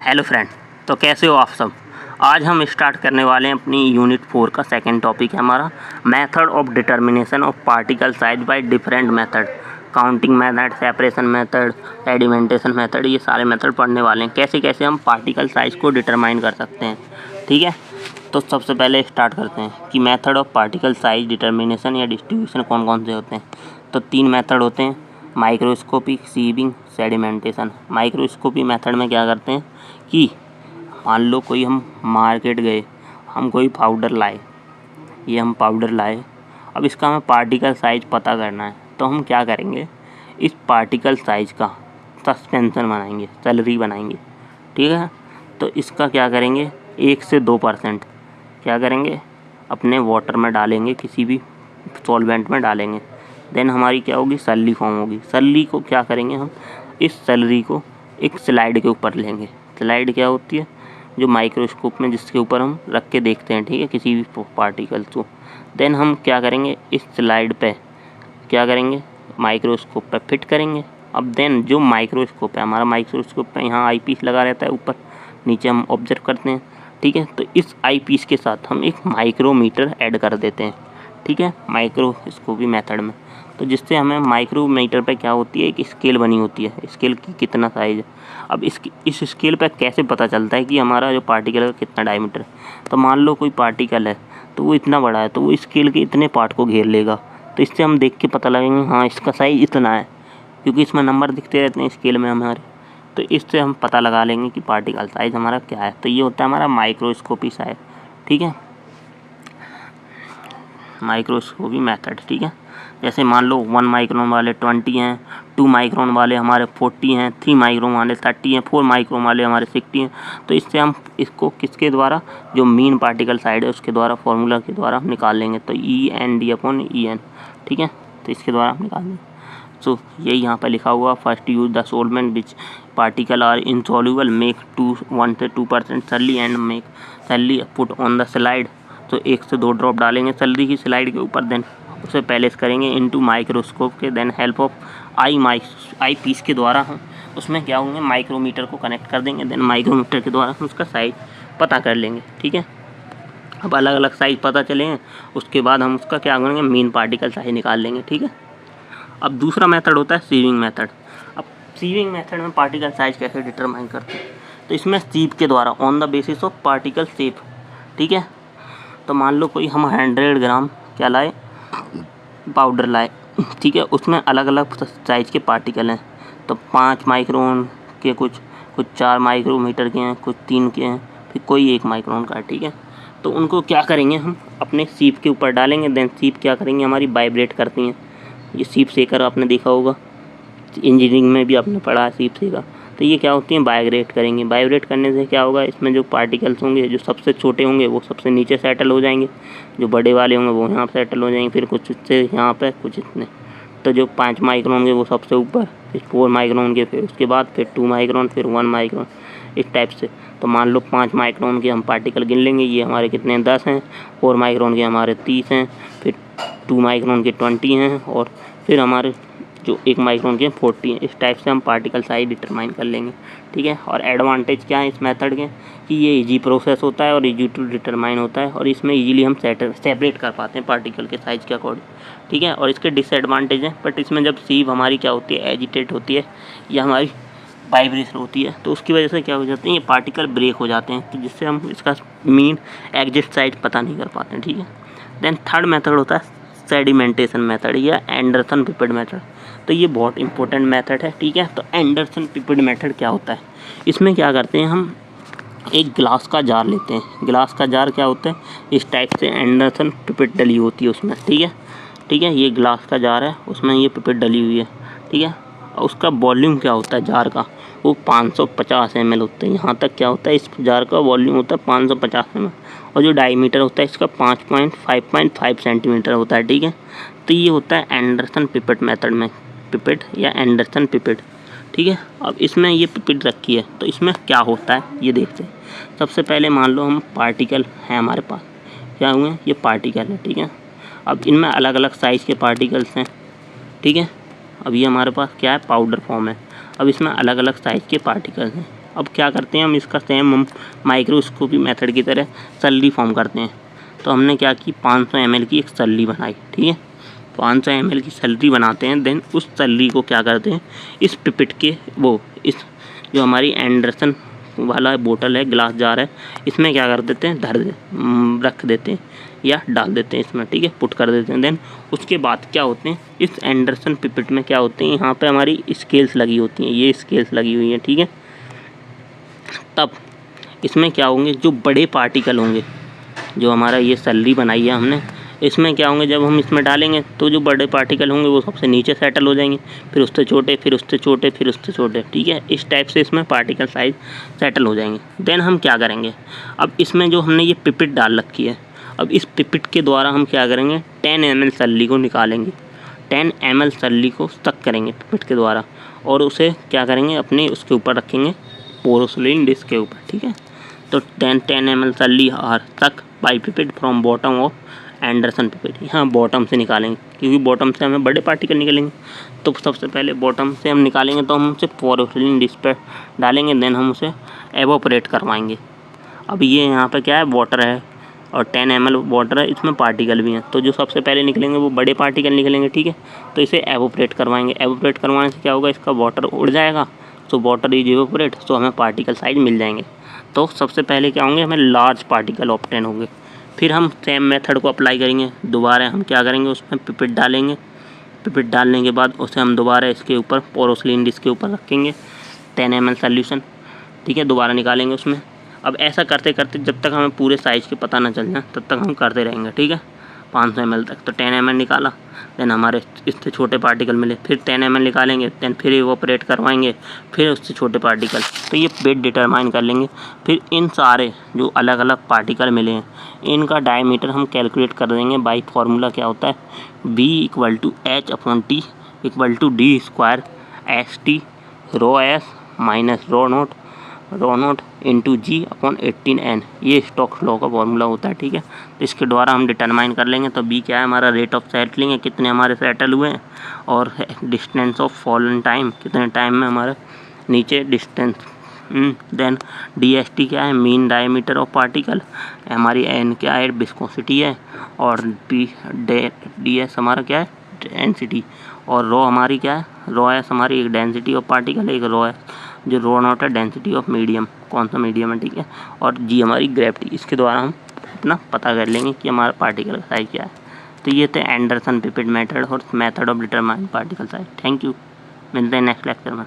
Hello friend, तो कैसे हो आप सब। आज हम स्टार्ट करने वाले हैं अपनी यूनिट 4 का सेकंड टॉपिक है हमारा method of determination of particle size by different method. Counting method, separation method, sedimentation method, ये सारे मेथड पढ़ने वाले हैं। कैसे कैसे हम पार्टिकल साइज को डिटरमाइन कर सकते हैं। ठीक है, तो सबसे पहले स्टार्ट करते हैं कि method of particle size determination या डिस्ट्रीब्यूशन कौन कौन से होते हैं। तो 3 मेथड होते हैं, microscopy, sieving, sedimentation. Microscopy method में क्या करते हैं कि मान लो कोई हम मार्केट गए, हम कोई पाउडर लाए, ये हम पाउडर लाए, अब इसका हमें पार्टिकल साइज पता करना है। तो हम क्या करेंगे, इस पार्टिकल साइज का सस्पेंशन बनाएंगे, सैलरी बनाएंगे। ठीक है, तो इसका क्या करेंगे, 1 से 2% क्या करेंगे, अपने वाटर में डालेंगे, किसी भी सॉल्वेंट में डालेंगे। देन हमारी क्या होगी, सैलरी फॉर्म होगी। सैलरी को क्या करेंगे, हम इस सैलरी को एक स्लाइड के ऊपर लेंगे। स्लाइड क्या होती है, जो माइक्रोस्कोप में जिसके ऊपर हम रख के देखते हैं, ठीक है, किसी भी पार्टिकल्स को। देन हम क्या करेंगे, इस स्लाइड पे क्या करेंगे, माइक्रोस्कोप पे फिट करेंगे। अब देन जो माइक्रोस्कोप है हमारा, माइक्रोस्कोप पे यहाँ आई पीस लगा रहता है, ऊपर नीचे हम ऑब्जर्व करते हैं। ठीक है, तो इस आई पीस के साथ हम एक माइक्रोमीटर ऐड कर देते हैं। ठीक है, माइक्रोस्कोपी मेथड में, तो जिससे हमें माइक्रोमीटर पे क्या होती है, एक स्केल बनी होती है, स्केल की कितना साइज है। अब इस स्केल पे कैसे पता चलता है कि हमारा जो पार्टिकल का कितना डायमीटर है। तो मान लो कोई पार्टिकल है, तो वो इतना बड़ा है, तो वो स्केल के इतने पार्ट को घेर लेगा। तो इससे हम देख के पता लगेंगे, हाँ इसका साइज इतना है, क्योंकि इसमें नंबर दिखते रहते हैं स्केल में हमारे। तो इससे हम पता लगा लेंगे कि पार्टिकल साइज हमारा क्या है। तो ये होता है हमारा माइक्रोस्कोपी साइज। ठीक है, माइक्रोस्कोपी मेथड। ठीक है, जैसे मान लो 1 माइक्रोन वाले 20 हैं, 2 माइक्रोन वाले हमारे 40 हैं, 3 माइक्रोन वाले 30 हैं, 4 माइक्रोन वाले हमारे 60 हैं। तो इससे हम इसको किसके द्वारा, जो मीन पार्टिकल साइज है उसके द्वारा, फॉर्मूला के द्वारा हम निकाल लेंगे। तो END/EN। ठीक है, तो इसके द्वारा हम निकाल लेंगे। सो यही यहाँ पर लिखा हुआ, first use the solvent which particle are insoluble, make 1 से 2% saline and make saline put on the slide. तो 1 से 2 ड्रॉप डालेंगे सैलरी की स्लाइड के ऊपर। देन उसे पैलेस करेंगे इनटू माइक्रोस्कोप के। Then help of eyepiece के द्वारा हम उसमें क्या होंगे, माइक्रोमीटर को कनेक्ट कर देंगे। देन माइक्रोमीटर के द्वारा हम उसका साइज पता कर लेंगे। ठीक है, अब अलग अलग साइज पता चले हैं, उसके बाद हम उसका क्या करेंगे, मीन पार्टिकल साइज निकाल लेंगे। ठीक है, अब दूसरा मेथड होता है सीविंग मेथड। अब सीविंग मेथड में पार्टिकल साइज कैसे डिटरमाइन करते हैं, तो इसमें सीव के द्वारा on the basis of particle shape. ठीक है, तो मान लो कोई हम 100 ग्राम क्या लाए, पाउडर लाए। ठीक है, उसमें अलग अलग साइज के पार्टिकल हैं। तो 5 माइक्रोन के, कुछ 4 माइक्रोमीटर के हैं, कुछ 3 के हैं, फिर कोई 1 माइक्रोन का है। ठीक है, तो उनको क्या करेंगे, हम अपने सीप के ऊपर डालेंगे। देन सीप क्या करेंगे, हमारी वाइब्रेट करती हैं। ये सीप सेकर आपने देखा होगा, इंजीनियरिंग में भी आपने पढ़ा है सीप सेकर। तो ये क्या होती हैं, वाइब्रेट करेंगे। वाइब्रेट करने से क्या होगा, इसमें जो पार्टिकल्स होंगे, जो सबसे छोटे होंगे वो सबसे नीचे सेटल हो जाएंगे, जो बड़े वाले होंगे वो यहाँ सेटल हो जाएंगे, फिर कुछ इससे यहाँ पे, कुछ इतने। तो जो 5 माइक्रोन होंगे वो सबसे ऊपर, फिर 4 माइक्रोन के, फिर उसके बाद फिर 2 माइक्रोन, फिर 1 माइक्रोन, इस टाइप से। तो मान लो 5 माइक्रोन के हम पार्टिकल गिन लेंगे, ये हमारे कितने 10 हैं, 4 माइक्रोन के हमारे 30 हैं, फिर 2 माइक्रोन के 20 हैं, और फिर हमारे जो 1 माइक्रोन के 40 हैं। इस टाइप से हम पार्टिकल साइज डिटरमाइन कर लेंगे। ठीक है, और एडवांटेज क्या है इस मेथड के, कि ये इजी प्रोसेस होता है और इजी टू डिटरमाइन होता है, और इसमें इजीली हम सेपरेट कर पाते हैं पार्टिकल के साइज के अकॉर्डिंग। ठीक है, और इसके डिसएडवांटेज हैं, बट इसमें जब सीव हमारी क्या होती है, एजिटेट होती है या हमारी वाइब्रेशन होती है, तो उसकी वजह से क्या हो जाते हैं, ये पार्टिकल ब्रेक हो जाते हैं, तो जिससे हम इसका मीन एग्जैक्ट साइज पता नहीं कर पाते हैं। ठीक है, देन थर्ड मेथड होता है सेडिमेंटेशन मेथड या एंडरसन पिपेट मेथड। तो ये बहुत इंपॉर्टेंट मेथड है। ठीक है, तो एंडरसन पिपेट मेथड क्या होता है, इसमें क्या करते हैं, हम एक ग्लास का जार लेते हैं। ग्लास का जार क्या होता है, इस टाइप से एंडरसन पिपेट डली होती है उसमें। ठीक है, ठीक है, ये ग्लास का जार है, उसमें ये पिपेट डली हुई है। ठीक है, और उसका वॉल्यूम क्या होता है जार का, वो 550 ml होता है। यहाँ तक क्या होता है, इस जार का वॉल्यूम होता है 550 ml, और जो डायमीटर होता है इसका 5.5 सेंटीमीटर होता है। ठीक है, तो ये होता है एंडरसन पिपेट मेथड में, पिपेट या एंडरसन पिपेट। ठीक है, अब इसमें ये पिपेट रखी है, तो इसमें क्या होता है ये देखते हैं। सबसे पहले मान लो हम पार्टिकल हैं हमारे पास, क्या हुए, ये पार्टिकल है। ठीक है, अब इनमें अलग अलग साइज़ के पार्टिकल्स हैं। ठीक है, अब ये हमारे पास क्या है, पाउडर फॉर्म है। अब इसमें अलग अलग साइज़ के पार्टिकल्स हैं। अब क्या करते हैं हम इसका सेम हम माइक्रोस्कोपी मेथड की तरह सल्ली फॉर्म करते हैं। तो हमने क्या की 500 ml की एक सल्ली बनाई, ठीक है। 500 ml की सल्ली बनाते हैं, देन उस सल्ली को क्या करते हैं इस पिपेट के इस जो हमारी एंडरसन वाला बोतल है, ग्लास जार है, इसमें क्या कर देते हैं रख देते हैं या डाल देते हैं इसमें, ठीक है, पुट कर देते हैं। देन उसके बाद क्या होते हैं इस एंडरसन पिपेट में क्या होते हैं, यहाँ पे हमारी स्केल्स लगी होती हैं, ये स्केल्स लगी हुई हैं, ठीक है। तब इसमें क्या होंगे जो बड़े पार्टिकल होंगे, जो हमारा ये सल्ली बनाई है हमने, इसमें क्या होंगे जब हम इसमें डालेंगे तो जो बड़े पार्टिकल होंगे वो सबसे नीचे सेटल हो जाएंगे, फिर उससे छोटे, फिर उससे छोटे, फिर उससे छोटे, ठीक है। इस टाइप से इसमें पार्टिकल साइज सेटल हो जाएंगे। देन हम क्या करेंगे, अब इसमें जो हमने ये पिपेट डाल रखी है, अब इस पिपेट के द्वारा हम क्या करेंगे 10 ml सल्ली को निकालेंगे, 10 ml सल्ली को स्टक करेंगे पिपेट के द्वारा और उसे क्या करेंगे अपने उसके ऊपर रखेंगे पोरोसिलिन डिस्क के ऊपर, ठीक है। तो 10 ml सल्ली आर तक by pipette from bottom of Anderson pipette, यहाँ बॉटम से निकालेंगे क्योंकि बॉटम से हमें बड़े पार्टिकल निकलेंगे। तो सबसे पहले बॉटम से हम निकालेंगे तो हम उसे पोरोसिलिन डिस्क पर डालेंगे, देन हम उसे एवोपरेट करवाएंगे। अब ये यहाँ पे क्या है वाटर है और 10 ml वाटर है, इसमें पार्टिकल भी हैं, तो जो सबसे पहले निकलेंगे वो बड़े पार्टिकल निकलेंगे, ठीक है। तो इसे एवोपरेट करवाएंगे, एवोपरेट करवाने से क्या होगा इसका वाटर उड़ जाएगा, तो वाटर इज एवोपरेट, तो हमें पार्टिकल साइज मिल जाएंगे। तो सबसे पहले क्या होंगे हमें लार्ज पार्टिकल ऑब्टेन होंगे। फिर हम सेम मेथड को अप्लाई करेंगे, दोबारा हम क्या करेंगे उसमें पिपेट डालेंगे, पिपेट डालने के बाद उसे हम दोबारा इसके ऊपर पोरोसिलिन डिस्क के ऊपर रखेंगे 10 ml सोल्यूशन, ठीक है, दोबारा निकालेंगे उसमें। अब ऐसा करते करते जब तक हमें पूरे साइज़ के पता ना चल जाए तब तक हम करते रहेंगे, ठीक है। 500 ml तक तो 10 ml निकाला, देन हमारे इससे छोटे पार्टिकल मिले, फिर 10 ml निकालेंगे, देन फिर इवोपरेट करवाएंगे, फिर उससे छोटे पार्टिकल, तो ये वेट डिटरमाइन कर लेंगे। फिर इन सारे जो अलग अलग पार्टिकल मिले हैं इनका डायमीटर हम कैलकुलेट कर देंगे बाई फार्मूला क्या होता है B = H/T = D² ST ρS - ρ0 into G/18N, ये स्टोक्स लॉ का फॉर्मूला होता है, ठीक है। तो इसके द्वारा हम डिटरमाइन कर लेंगे। तो बी क्या है हमारा रेट ऑफ सेटलिंग है, कितने हमारे सेटल हुए हैं, और डिस्टेंस ऑफ फॉलन टाइम, कितने टाइम में हमारे नीचे डिस्टेंस। देन DST क्या है मीन डायमीटर ऑफ पार्टिकल, हमारी N क्या है विस्कोसिटी है, और DS हमारा क्या है डेंसिटी, और रो हमारी क्या है ρS हमारी एक डेंसिटी ऑफ पार्टिकल, एक रो है जो ρ0 है डेंसिटी ऑफ मीडियम, कौन सा मीडियम है, ठीक है, और G हमारी ग्रेविटी। इसके द्वारा हम अपना पता कर लेंगे कि हमारा पार्टिकल का साइज क्या है। तो ये थे एंडरसन पिपेट मेथड और method of determine particle size. Thank you, मिलते हैं नेक्स्ट लेक्चर में।